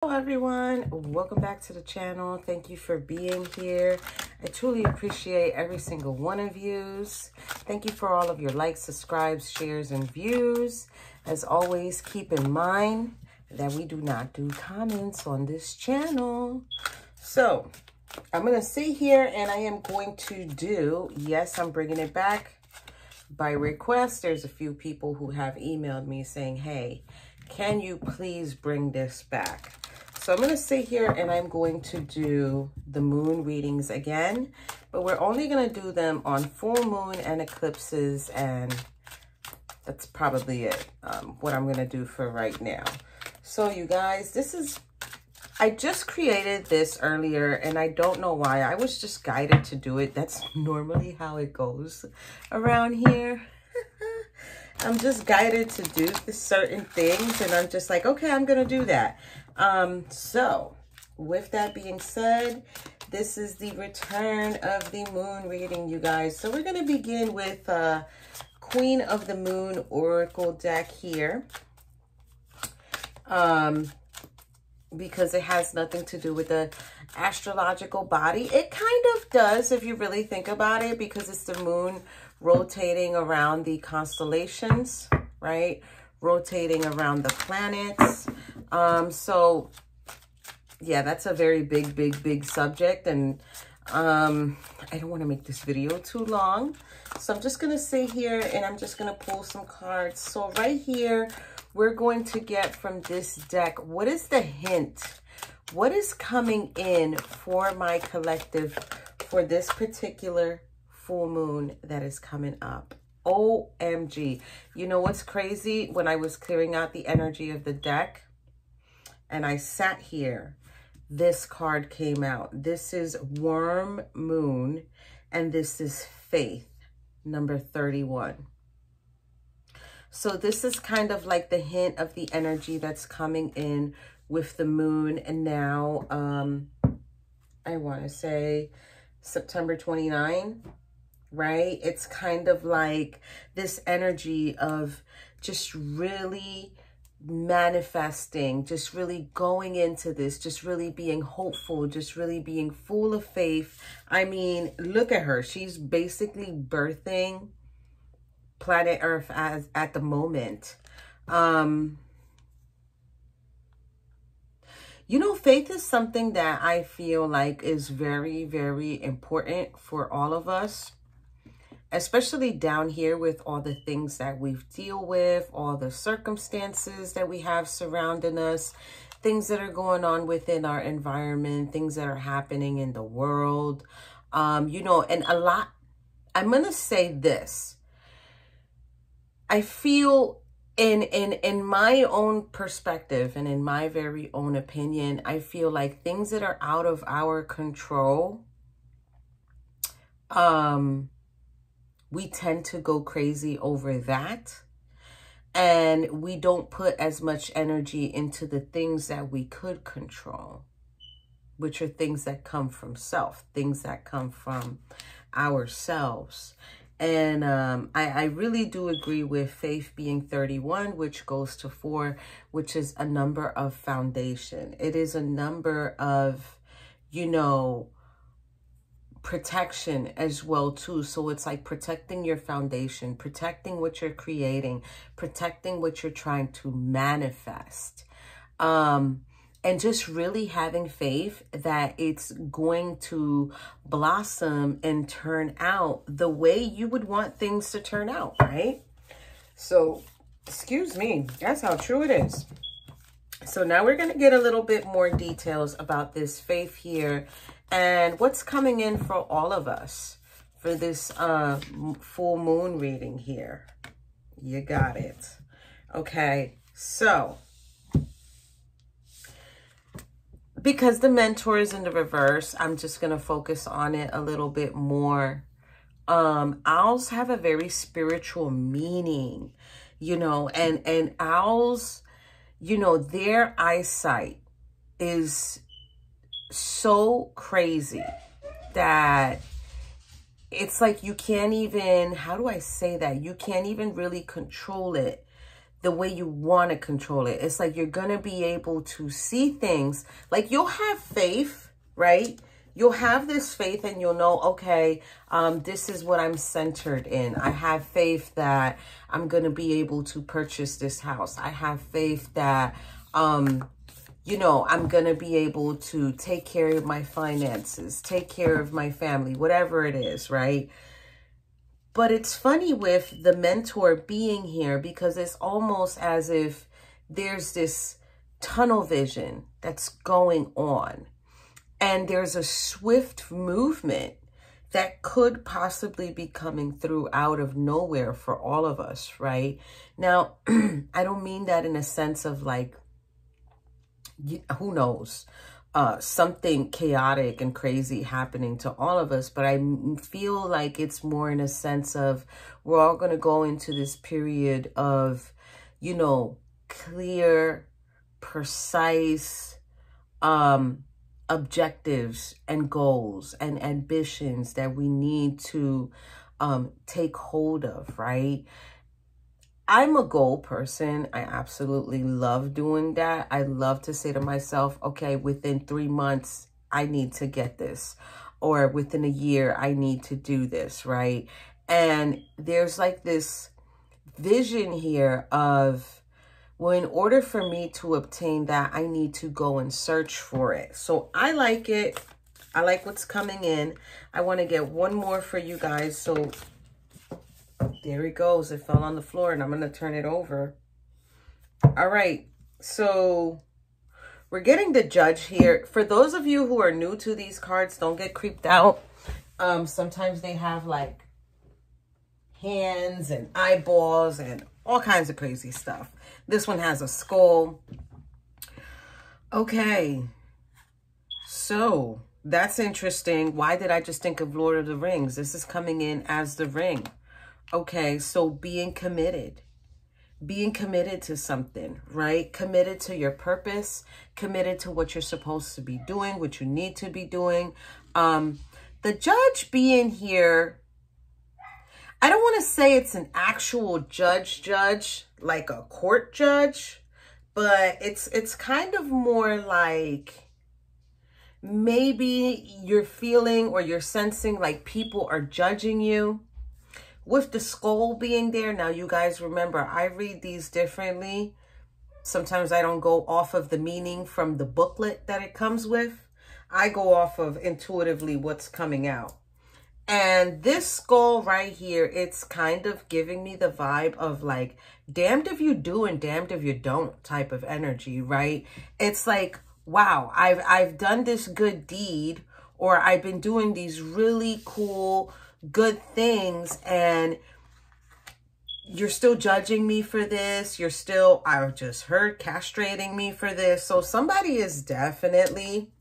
Hello everyone, welcome back to the channel. Thank you for being here. I truly appreciate every single one of you. Thank you for all of your likes, subscribes, shares, and views. As always, keep in mind that we do not do comments on this channel. So I'm going to sit here and I am going to do, yes, I'm bringing it back by request. There's a few people who have emailed me saying, hey, can you please bring this back? So I'm going to sit here and I'm going to do the moon readings again, but we're only going to do them on full moon and eclipses, and that's probably it, what I'm going to do for right now. So you guys, I just created this earlier and I don't know why. I was just guided to do it. That's normally how it goes around here. I'm just guided to do certain things and I'm just like, okay, I'm going to do that. So with that being said, this is the return of the moon reading, you guys. So we're going to begin with Queen of the Moon Oracle deck here. Because it has nothing to do with the astrological body. It kind of does if you really think about it, because it's the moon rotating around the constellations, right? Rotating around the planets. So yeah, that's a very big subject, and I don't want to make this video too long. So I'm just going to sit here and I'm just going to pull some cards. So right here, we're going to get from this deck, what is the hint? What is coming in for my collective for this particular full moon that is coming up? OMG. You know what's crazy? When I was clearing out the energy of the deck and I sat here, this card came out. This is Worm Moon and this is Faith, number 31. So this is kind of like the hint of the energy that's coming in with the moon. And now, I want to say September 29, right? It's kind of like this energy of just really manifesting, just really going into this, just really being hopeful, just really being full of faith. I mean, look at her. She's basically birthing planet Earth at the moment. You know, faith is something that I feel like is very important for all of us, especially down here with all the things that we deal with, all the circumstances that we have surrounding us, things that are going on within our environment, things that are happening in the world. You know, and a lot, I'm going to say this. I feel in my own perspective and in my very own opinion, I feel like things that are out of our control, we tend to go crazy over that. And we don't put as much energy into the things that we could control, which are things that come from self, things that come from ourselves. And I really do agree with Faith being 31, which goes to 4, which is a number of foundation. It is a number of, you know, protection as well too. So it's like protecting your foundation, protecting what you're creating, protecting what you're trying to manifest. And just really having faith that it's going to blossom and turn out the way you would want things to turn out, right? So, excuse me, that's how true it is. So now we're going to get a little bit more details about this faith here and what's coming in for all of us for this full moon reading here. You got it. Okay, so because the mentor is in the reverse, I'm just going to focus on it a little bit more. Owls have a very spiritual meaning, you know, and owls, you know, their eyesight is so crazy that it's like you can't even, how do I say that? You can't even really control it. the way you want to control it. It's like you're going to be able to see things. Like you'll have faith, right? You'll have this faith and you'll know, okay, this is what I'm centered in. I have faith that I'm going to be able to purchase this house. I have faith that, you know, I'm going to be able to take care of my finances, take care of my family, whatever it is, right? But it's funny with the mentor being here because it's almost as if there's this tunnel vision that's going on. And there's a swift movement that could possibly be coming through out of nowhere for all of us, right? Now, I don't mean that in a sense of like, who knows, something chaotic and crazy happening to all of us. But I feel like it's more in a sense of we're all going to go into this period of, you know, clear, precise, objectives and goals and ambitions that we need to take hold of, right? I'm a goal person. I absolutely love doing that. I love to say to myself, okay, within 3 months, I need to get this. Or within a year, I need to do this, right? And there's like this vision here of, well, in order for me to obtain that, I need to go and search for it. So I like it. I like what's coming in. I want to get one more for you guys. So there it goes. It fell on the floor and I'm going to turn it over. All right. So we're getting the Judge here. For those of you who are new to these cards, don't get creeped out. Sometimes they have like hands and eyeballs and all kinds of crazy stuff. This one has a skull. Okay. So that's interesting. Why did I just think of Lord of the Rings? This is coming in as the ring. Okay. So being committed to something, right? Committed to your purpose, committed to what you're supposed to be doing, what you need to be doing. The Judge being here, I don't want to say it's an actual judge, like a court judge, but it's kind of more like maybe you're feeling or you're sensing like people are judging you. With the skull being there, now you guys remember, I read these differently. Sometimes I don't go off of the meaning from the booklet that it comes with. I go off of intuitively what's coming out. And this skull right here, it's kind of giving me the vibe of like, damned if you do and damned if you don't type of energy, right? It's like, wow, I've done this good deed, or I've been doing these really cool, good things, and you're still judging me for this. You're still, I just heard, castrating me for this. So somebody is definitely,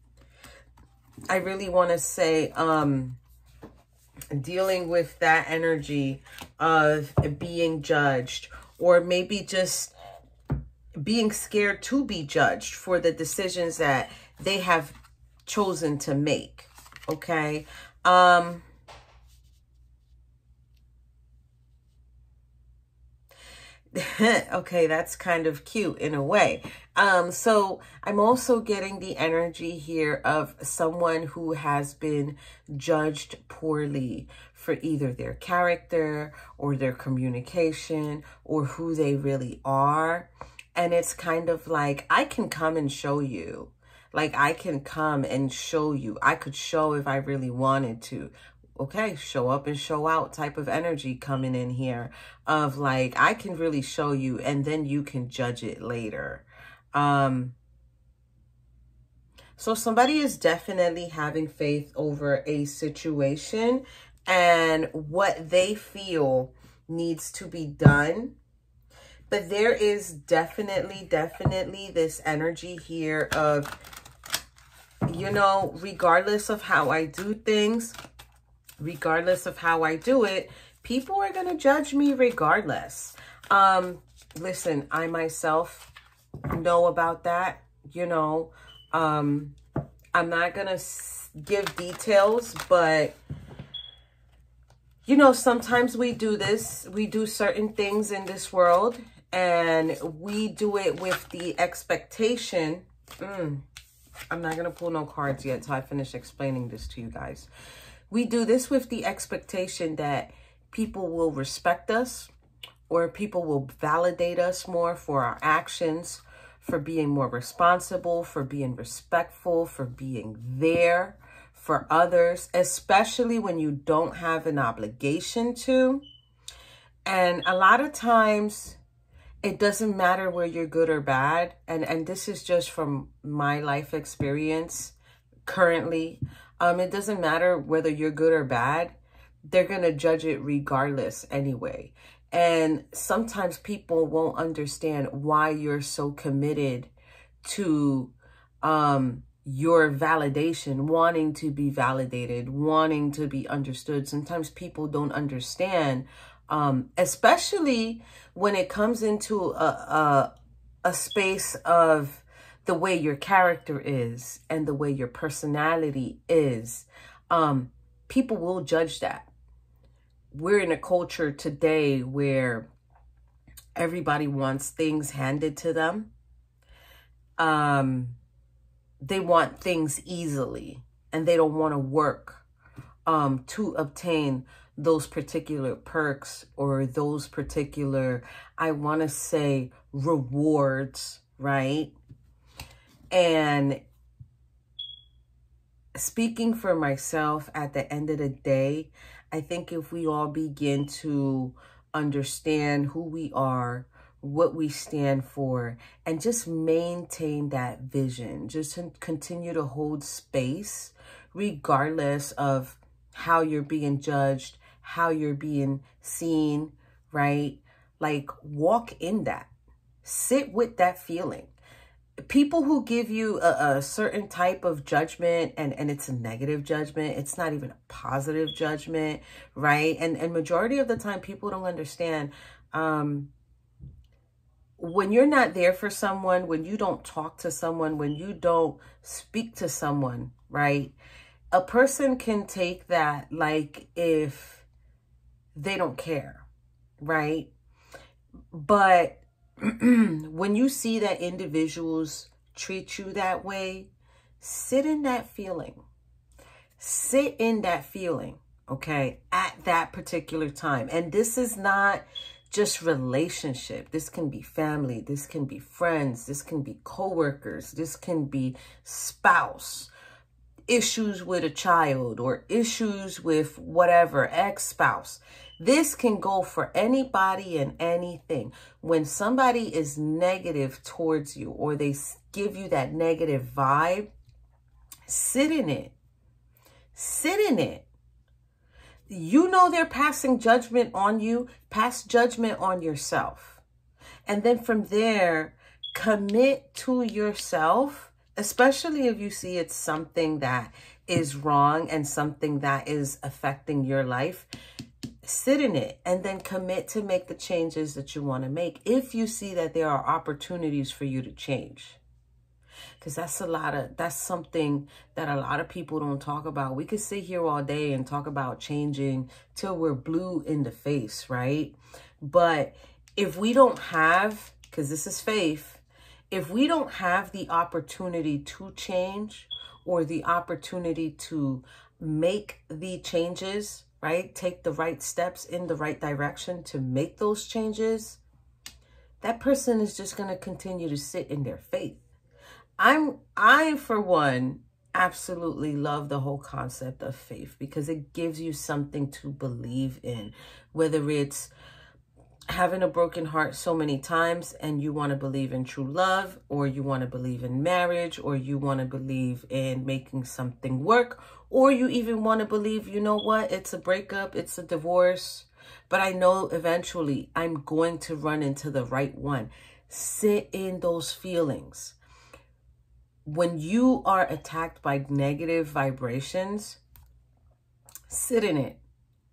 I really want to say, dealing with that energy of being judged, or maybe just being scared to be judged for the decisions that they have chosen to make. Okay. Okay, that's kind of cute in a way. So I'm also getting the energy here of someone who has been judged poorly for either their character or their communication or who they really are. And it's kind of like, I can come and show you. Like, I can come and show you. I could show if I really wanted to. Okay, show up and show out type of energy coming in here of like, I can really show you and then you can judge it later. So somebody is definitely having faith over a situation and what they feel needs to be done. But there is definitely this energy here of, you know, regardless of how I do things, regardless of how I do it, people are going to judge me regardless. Listen, I myself know about that, you know. I'm not going to give details, but, you know, sometimes we do this. We do certain things in this world And we do it with the expectation. I'm not going to pull no cards yet till I finish explaining this to you guys. We do this with the expectation that people will respect us, or people will validate us more for our actions, for being more responsible, for being respectful, for being there for others, especially when you don't have an obligation to. And a lot of times it doesn't matter where you're good or bad. And this is just from my life experience currently. It doesn't matter whether you're good or bad. They're going to judge it regardless anyway. And sometimes people won't understand why you're so committed to your validation, wanting to be validated, wanting to be understood. Sometimes people don't understand, especially when it comes into a space of the way your character is and the way your personality is. People will judge that. We're in a culture today where everybody wants things handed to them. They want things easily, and they don't want to work to obtain those particular perks or those particular, I want to say, rewards, right? And speaking for myself, at the end of the day, I think if we all begin to understand who we are, what we stand for, and just maintain that vision, just to continue to hold space, regardless of how you're being judged, how you're being seen, right? Like, walk in that. Sit with that feeling. People who give you a certain type of judgment, and it's a negative judgment, it's not even a positive judgment, right? And majority of the time, people don't understand, when you're not there for someone, when you don't talk to someone, when you don't speak to someone, right? A person can take that like if they don't care, right? But when you see that individuals treat you that way, sit in that feeling. Sit in that feeling, okay, at that particular time. And this is not just relationship. This can be family. This can be friends. This can be coworkers. This can be spouse. Issues with a child or issues with whatever, ex-spouse. This can go for anybody and anything. When somebody is negative towards you or they give you that negative vibe, sit in it. Sit in it. You know they're passing judgment on you. Pass judgment on yourself. And then from there, commit to yourself, especially if you see it's something that is wrong and something that is affecting your life. Sit in it and then commit to make the changes that you want to make if you see that there are opportunities for you to change. Because that's something that a lot of people don't talk about. We could sit here all day and talk about changing till we're blue in the face, right? But if we don't have, because this is faith, if we don't have the opportunity to change or the opportunity to make the changes, right? Take the right steps in the right direction to make those changes, that person is just going to continue to sit in their faith. I, for one, absolutely love the whole concept of faith because it gives you something to believe in, whether it's having a broken heart so many times and you want to believe in true love, or you want to believe in marriage, or you want to believe in making something work, or you even want to believe, you know what, it's a breakup, it's a divorce, but I know eventually I'm going to run into the right one. Sit in those feelings. When you are attacked by negative vibrations, sit in it.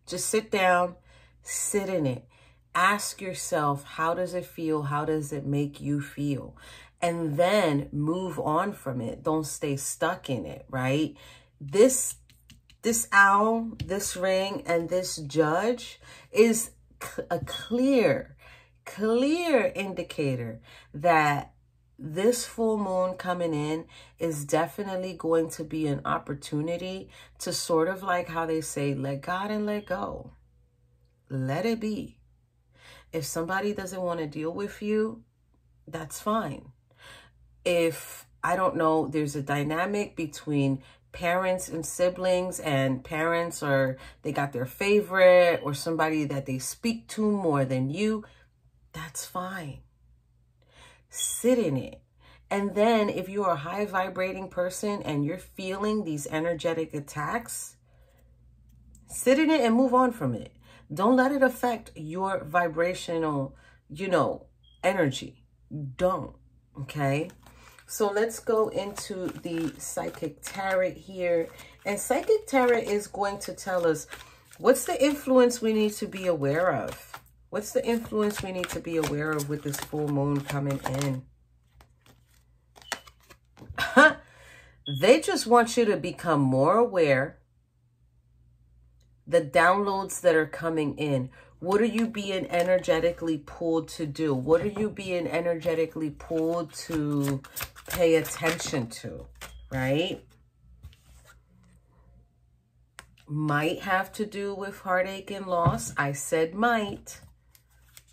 Just sit down, sit in it. Ask yourself, how does it feel? How does it make you feel? And then move on from it. Don't stay stuck in it, right? This owl, this ring, and this judge is a clear clear indicator that this full moon coming in is definitely going to be an opportunity to sort of like how they say, let God and let go. Let it be. If somebody doesn't want to deal with you, that's fine. If, I don't know, there's a dynamic between parents and siblings, and parents are, they got their favorite or somebody that they speak to more than you, that's fine. Sit in it. And then if you're a high vibrating person and you're feeling these energetic attacks, sit in it and move on from it. Don't let it affect your vibrational, energy. Don't, okay? So let's go into the Psychic Tarot here. And Psychic Tarot is going to tell us, what's the influence we need to be aware of? What's the influence we need to be aware of with this full moon coming in? They just want you to become more aware. The downloads that are coming in. What are you being energetically pulled to do? What are you being energetically pulled to pay attention to, right? Might have to do with heartache and loss. I said might.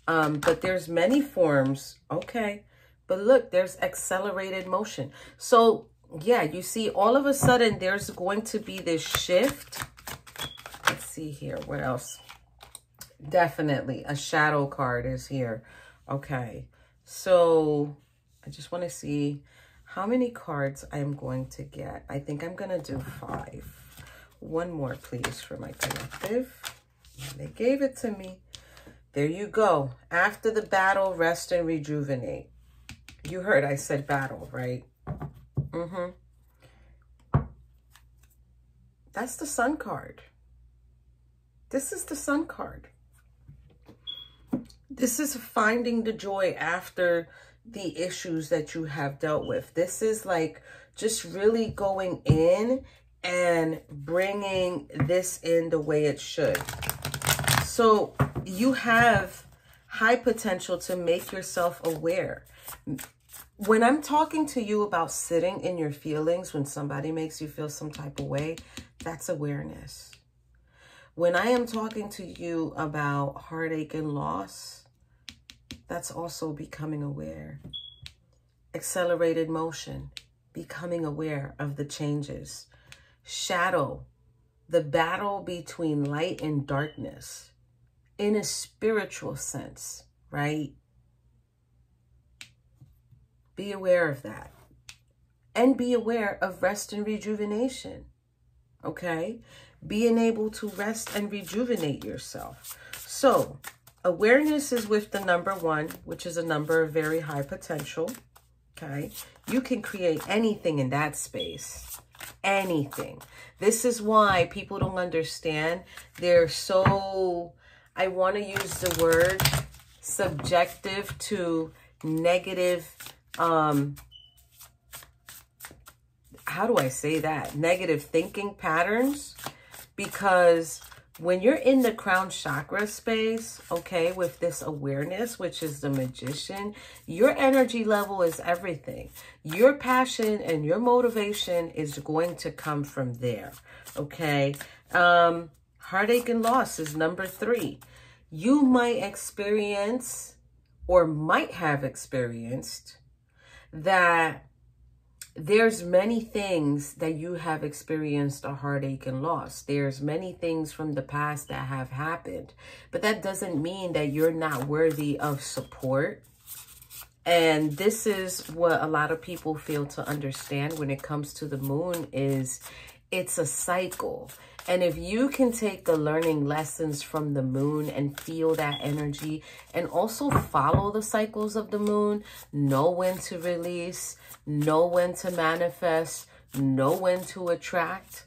But there's many forms. Okay. But look, there's accelerated motion. So, yeah, you see, all of a sudden, there's going to be this shift. Let's see here. What else? Definitely a shadow card is here. Okay. So, I just want to see how many cards I'm going to get. I think I'm going to do 5. One more, please, for my collective. They gave it to me. There you go. After the battle, rest and rejuvenate. You heard I said battle, right? That's the Sun card. This is the Sun card. This is finding the joy after the issues that you have dealt with. This is like just really going in and bringing this in the way it should. So you have high potential to make yourself aware. When I'm talking to you about sitting in your feelings, when somebody makes you feel some type of way, that's awareness. When I am talking to you about heartache and loss, that's also becoming aware. Accelerated motion, becoming aware of the changes. Shadow, the battle between light and darkness in a spiritual sense, right? Be aware of that. And be aware of rest and rejuvenation, okay? Being able to rest and rejuvenate yourself. So, awareness is with the number 1, which is a number of very high potential, okay? You can create anything in that space. Anything. This is why people don't understand. They're so, I want to use the word subjective to negative, how do I say that? Negative thinking patterns. Because when you're in the crown chakra space, okay, with this awareness, which is the Magician, your energy level is everything. Your passion and your motivation is going to come from there, okay? Heartache and loss is number 3. You might experience or might have experienced that there's many things that you have experienced a heartache and loss. There's many things from the past that have happened, but that doesn't mean that you're not worthy of support. And this is what a lot of people fail to understand when it comes to the moon is it's a cycle. And if you can take the learning lessons from the moon and feel that energy and also follow the cycles of the moon, know when to release, know when to manifest, know when to attract,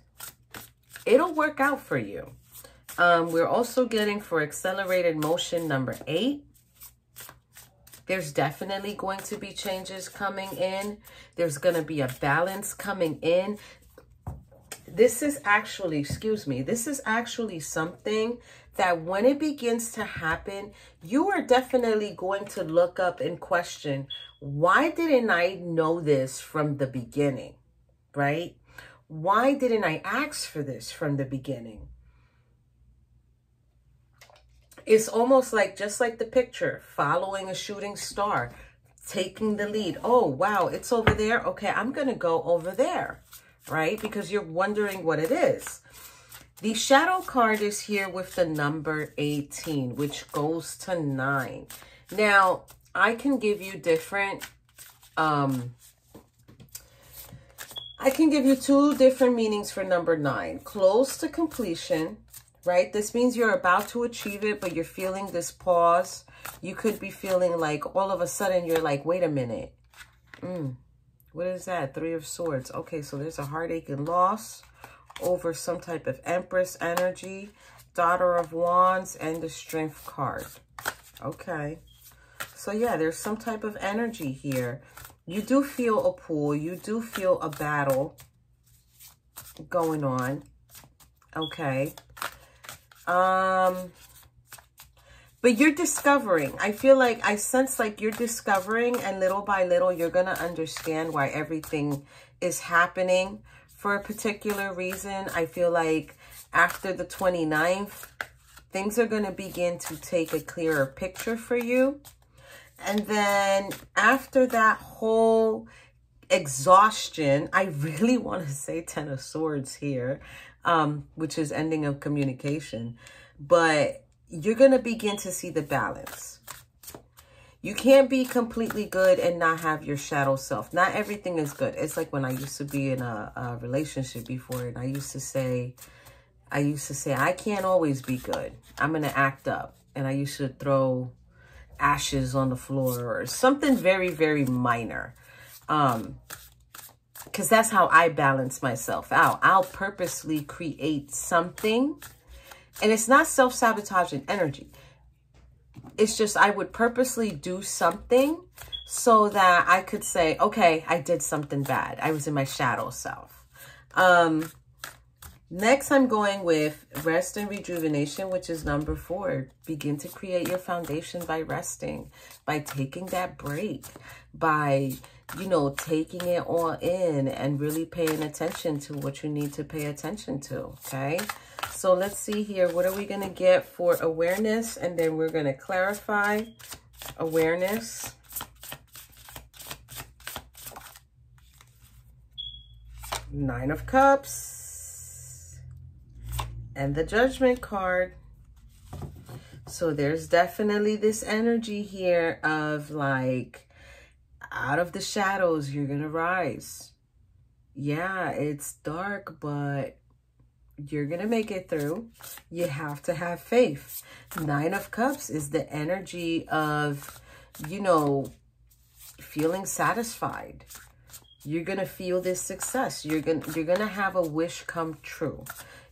it'll work out for you. We're also getting for accelerated motion number 8. There's definitely going to be changes coming in. There's going to be a balance coming in. This is actually, this is actually something that when it begins to happen, you are definitely going to look up and question, why didn't I know this from the beginning, right? Why didn't I ask for this from the beginning? It's almost like, just like the picture, following a shooting star, taking the lead. Oh, wow, it's over there. Okay, I'm going to go over there, right? Because you're wondering what it is. The shadow card is here with the number 18, which goes to 9. Now, I can give you different, I can give you 2 different meanings for number 9. Close to completion, right? This means you're about to achieve it, but you're feeling this pause. You could be feeling like all of a sudden you're like, wait a minute. What is that? 3 of Swords. Okay, so there's a heartache and loss over some type of Empress energy, Daughter of Wands, and the Strength card. Okay. So yeah, there's some type of energy here. You do feel a pull. You do feel a battle going on. Okay. But you're discovering. I feel like, I sense like you're discovering, and little by little, you're going to understand why everything is happening for a particular reason. I feel like after the 29th, things are going to begin to take a clearer picture for you. And then after that whole exhaustion, I really want to say 10 of Swords here, which is ending of communication. But you're going to begin to see the balance. You can't be completely good and not have your shadow self. Not everything is good. It's like when I used to be in a relationship before, and I used to say, I can't always be good. I'm going to act up. And I used to throw ashes on the floor or something very, very minor. Because that's how I balance myself out. I'll purposely create something. And it's not self-sabotaging energy. It's just I would purposely do something so that I could say, okay, I did something bad. I was in my shadow self. Next, I'm going with rest and rejuvenation, which is number 4. Begin to create your foundation by resting, by taking that break, by, you know, taking it all in and really paying attention to what you need to pay attention to, okay? So let's see here. What are we going to get for awareness? And then we're going to clarify awareness. Nine of Cups. And the Judgment card. So there's definitely this energy here of like, out of the shadows, you're going to rise. Yeah, it's dark, but you're going to make it through. You have to have faith. 9 of Cups is the energy of, you know, feeling satisfied. You're going to feel this success. You're going to have a wish come true.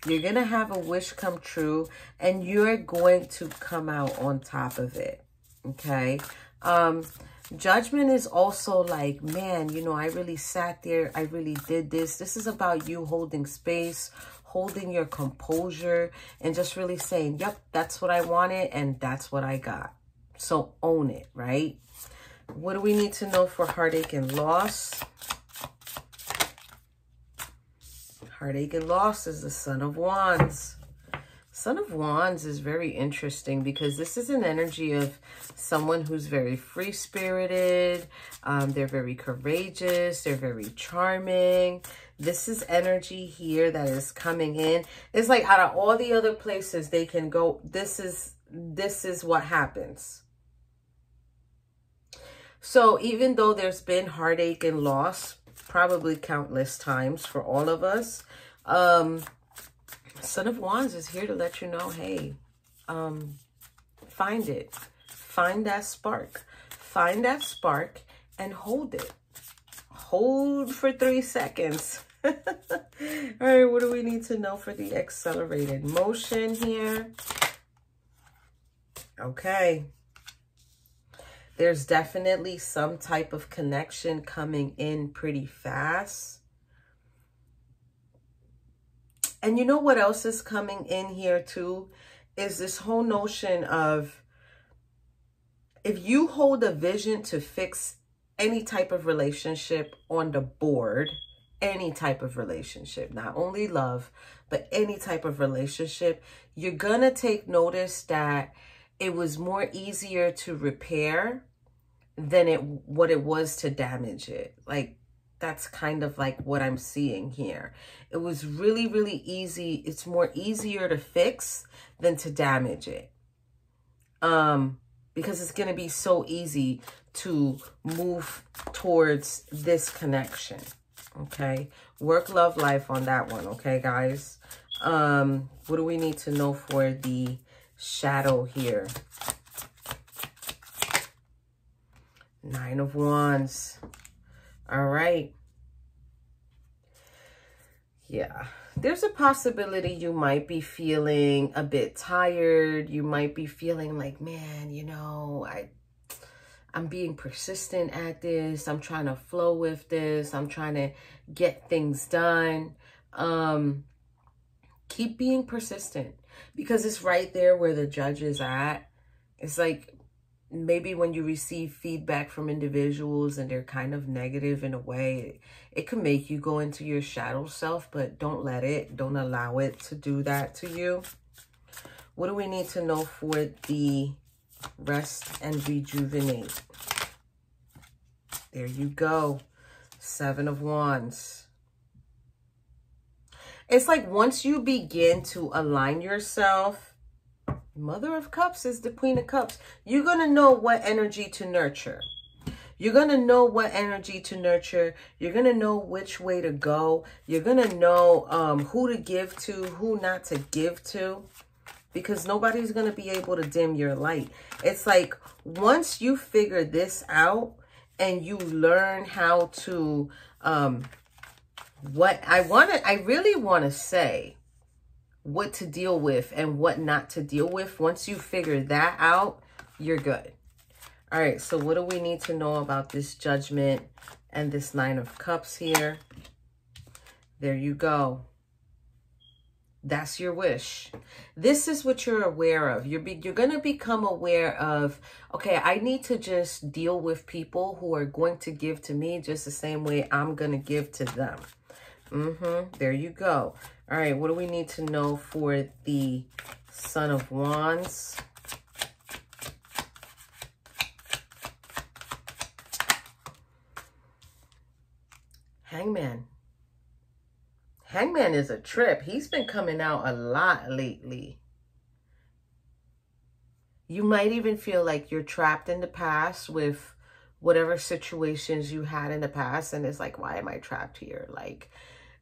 You're going to have a wish come true, and you're going to come out on top of it. Okay? Judgment is also like, man, you know, I really sat there. I really did this. This is about you holding space, holding your composure, and just really saying, yep, that's what I wanted, and that's what I got. So own it, right? What do we need to know for heartache and loss? Heartache and loss is the Son of Wands. Son of Wands is very interesting because this is an energy of someone who's very free-spirited. They're very courageous. They're very charming. This is energy here that is coming in. It's like out of all the other places they can go, this is what happens. So even though there's been heartache and loss, probably countless times for all of us, Son of Wands is here to let you know, hey, find it. Find that spark. Find that spark and hold it. Hold for 3 seconds. All right, what do we need to know for the accelerated motion here? Okay. There's definitely some type of connection coming in pretty fast. And you know what else is coming in here too? is this whole notion of, if you hold a vision to fix any type of relationship on the board, any type of relationship, not only love, but any type of relationship, you're gonna take notice that it was more easier to repair than what it was to damage it. Like, that's kind of like what I'm seeing here. It was really, really easy. It's more easier to fix than to damage it. Because it's going to be so easy to move towards this connection. Okay. Work, love, life on that one. Okay, guys. What do we need to know for the shadow here? 9 of Wands. All right. Yeah. There's a possibility you might be feeling a bit tired. You might be feeling like, man, you know, I'm being persistent at this. I'm trying to flow with this. I'm trying to get things done. Keep being persistent, because it's right there where the Judge is at. It's like, maybe when you receive feedback from individuals and they're kind of negative in a way, it can make you go into your shadow self, but don't allow it to do that to you. What do we need to know for the rest and rejuvenate? There you go. 7 of Wands. It's like once you begin to align yourself, Mother of Cups is the Queen of Cups. You're going to know what energy to nurture. You're going to know what energy to nurture. You're going to know which way to go. You're going to know who to give to, who not to give to, because nobody's going to be able to dim your light. It's like once you figure this out and you learn how to, I really want to say, what to deal with and what not to deal with. Once you figure that out, you're good. All right, so what do we need to know about this Judgment and this 9 of Cups here? There you go. That's your wish. This is what you're aware of. You're going to become aware of, okay, I need to just deal with people who are going to give to me just the same way I'm going to give to them. There you go. All right, what do we need to know for the Son of Wands? Hangman. Hangman is a trip. He's been coming out a lot lately. You might even feel like you're trapped in the past with whatever situations you had in the past. And it's like, why am I trapped here? Like,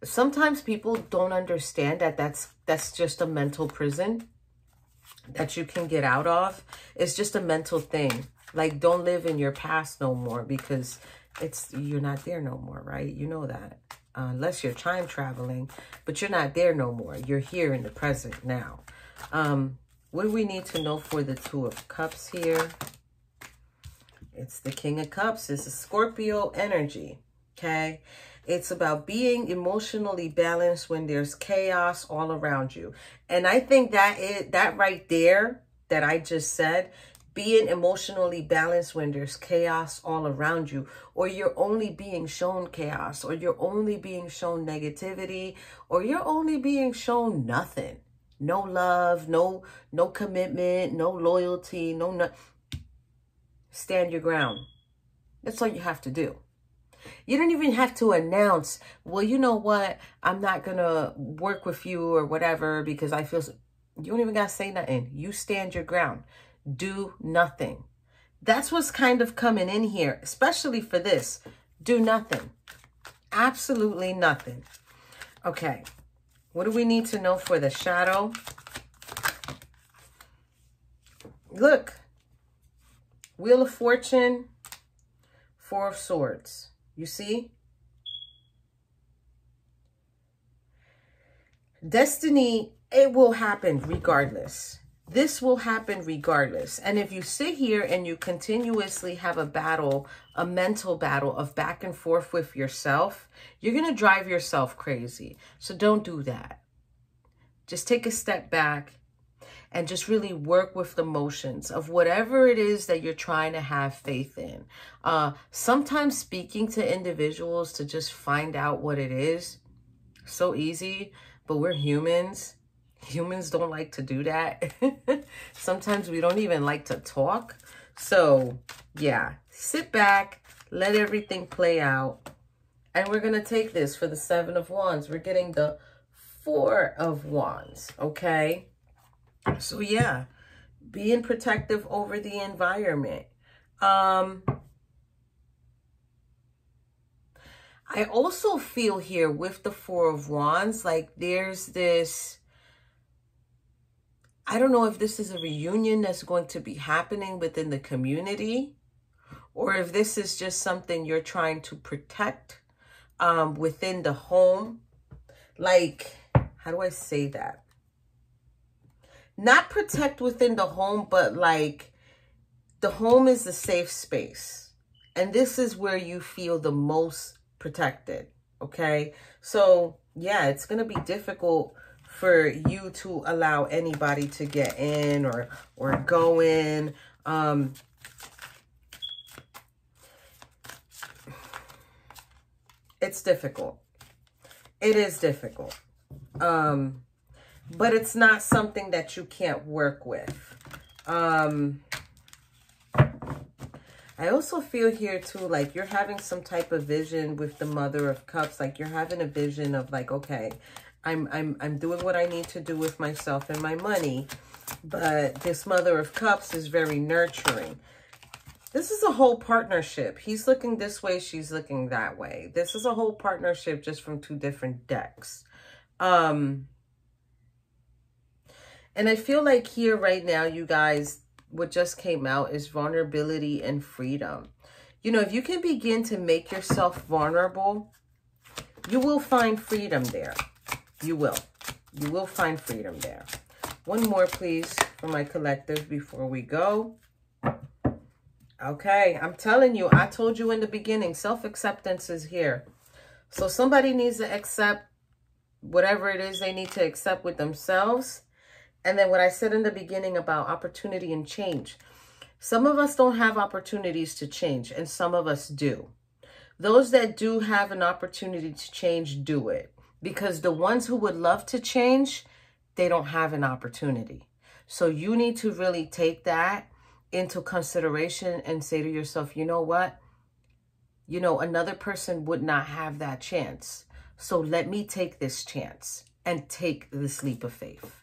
sometimes people don't understand that that's just a mental prison that you can get out of. It's just a mental thing. Like, don't live in your past no more, because you're not there no more, right? You know that. Unless you're time traveling, but you're not there no more. You're here in the present now. What do we need to know for the 2 of Cups here? It's the King of Cups. It's a Scorpio energy, okay? It's about being emotionally balanced when there's chaos all around you. And I think that right there that I just said, being emotionally balanced when there's chaos all around you, or you're only being shown chaos, or you're only being shown negativity, or you're only being shown nothing. No love, no commitment, no loyalty, no. Stand your ground. That's all you have to do. You don't even have to announce, well, you know what? I'm not going to work with you or whatever because I feel... You don't even got to say nothing. You stand your ground. Do nothing. That's what's kind of coming in here, especially for this. Do nothing. Absolutely nothing. Okay. What do we need to know for the shadow? Look. Wheel of Fortune. 4 of Swords. You see? Destiny, it will happen regardless. This will happen regardless. And if you sit here and you continuously have a battle, a mental battle of back and forth with yourself, you're going to drive yourself crazy. So don't do that. Just take a step back and just really work with the motions of whatever it is that you're trying to have faith in. Sometimes speaking to individuals to just find out what it is, so easy, but we're humans. Humans don't like to do that. Sometimes we don't even like to talk. So yeah, sit back, let everything play out. And we're going to take this for the 7 of Wands. We're getting the 4 of Wands, okay? So yeah, being protective over the environment. I also feel here with the 4 of Wands, like there's this, I don't know if this is a reunion that's going to be happening within the community, or if this is just something you're trying to protect within the home. Like, how do I say that? Not protect within the home, but like the home is the safe space. And this is where you feel the most protected, okay? So yeah, it's going to be difficult for you to allow anybody to get in or go in. It's difficult. It is difficult. But it's not something that you can't work with. I also feel here too, like you're having some type of vision with the Mother of Cups. Like you're having a vision of like, okay, I'm doing what I need to do with myself and my money. But this Mother of Cups is very nurturing. This is a whole partnership. He's looking this way, she's looking that way. This is a whole partnership just from 2 different decks. And I feel like here right now, you guys, what just came out is vulnerability and freedom. You know, if you can begin to make yourself vulnerable, you will find freedom there. You will. You will find freedom there. One more, please, for my collective before we go. Okay, I'm telling you, I told you in the beginning, self-acceptance is here. So somebody needs to accept whatever it is they need to accept with themselves. And then what I said in the beginning about opportunity and change. Some of us don't have opportunities to change, and some of us do. Those that do have an opportunity to change, do it. Because the ones who would love to change, they don't have an opportunity. So you need to really take that into consideration and say to yourself, you know what? You know, another person would not have that chance. So let me take this chance and take this leap of faith.